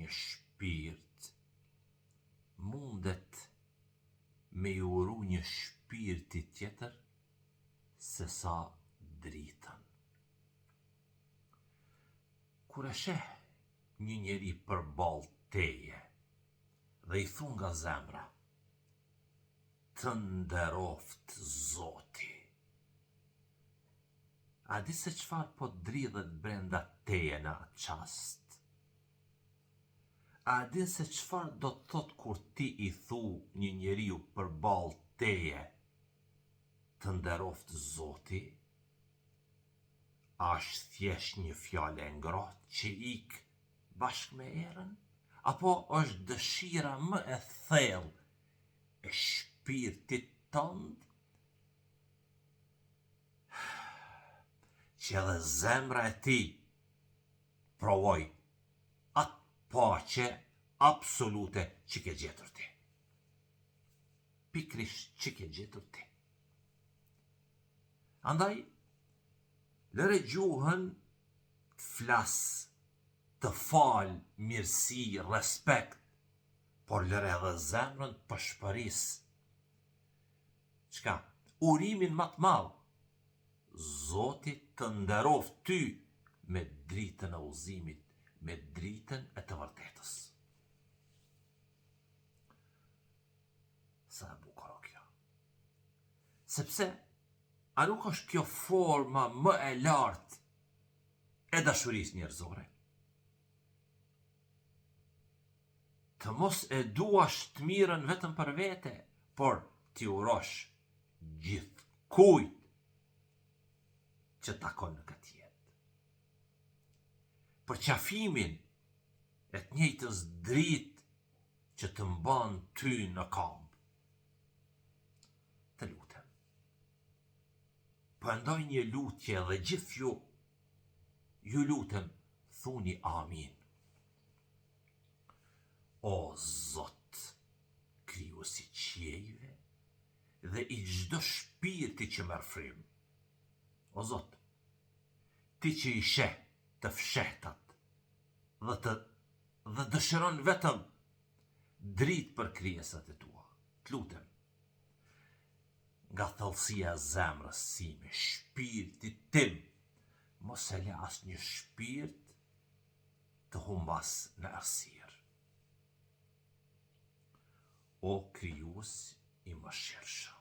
një shpirt mundet me i uru një shpirti tjetër se sa dritën. Kur e sheh një njeri përballë teje dhe i thun nga zemra, të nderoft Zoti. A di se çfarë po dridhet brenda teje në atë çast? A di se çfarë do të thot kur ti i thu një njeriu përballë teje, të nderoft Zoti? Është thjesht një fjale ngrohtë që ik bashkë me erën? Apo është dëshira më e thellë e shpirtit tënd që edhe zemra e ti provoj atë paqe absolute që ke gjetur ti. Pikrisht që ke gjetur ti. Andaj, lëre gjuhën të flas, të fal, mirësi, respekt, por lëre edhe zemrën të pashpëris. Çka? Urimin më të madh. Zoti të nderoft ty me dritën e udhëzimit, me dritën e të vërtetës. Sa e bukur kjo. Sepse a nuk është kjo forma më e lartë e dashurisë njerëzore? Të mos e duash të mirën vetëm për vete, por t'i urosh gjithkujt që takon në këtë jetë. Për qafimin e të njëjtës dritë që të mban ty në kamp. Të lutem. Përndoj një lutje dhe gjithë ju lutem, thuni amin. O Zot, krijuesi i qiejve dhe i çdo shpirti që merr frymë. O Zot, ti që i sheh të fshehtat dhe dëshiron vetëm dritë për krijesat e tua. Të lutem, nga thellësia e zemrës sime, shpirtit tim, mos e le asnjë shpirt të humbas në errësirë. O krijues i mëshirshëm,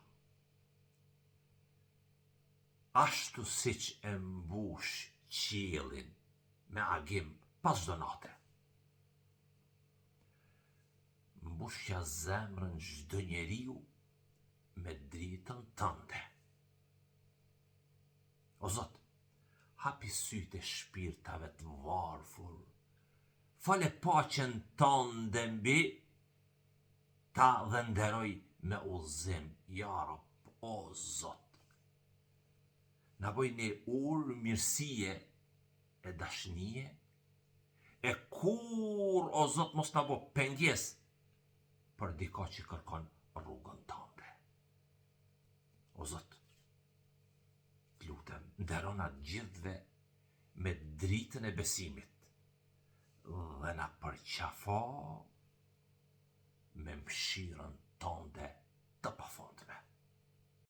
ashtu siç e mbush qiellin me agim pas çdo nate, mbushja zemrën çdo njeriu me dritën tënde. O Zot, hapi sytë e shpirtave të varfër, fale paqen tënde mbi ta dhe nderoj me udhëzim, ja Rab, o Zot. Na bëj një urë mirësie e dashnie, e kur, o Zot, mos na bë pengjes për diko që kërkon rrugën tënde. O Zot, të lutem, nderona gjithve me dritën e besimit dhe na përqafo me mëshirën tënde të pafundme.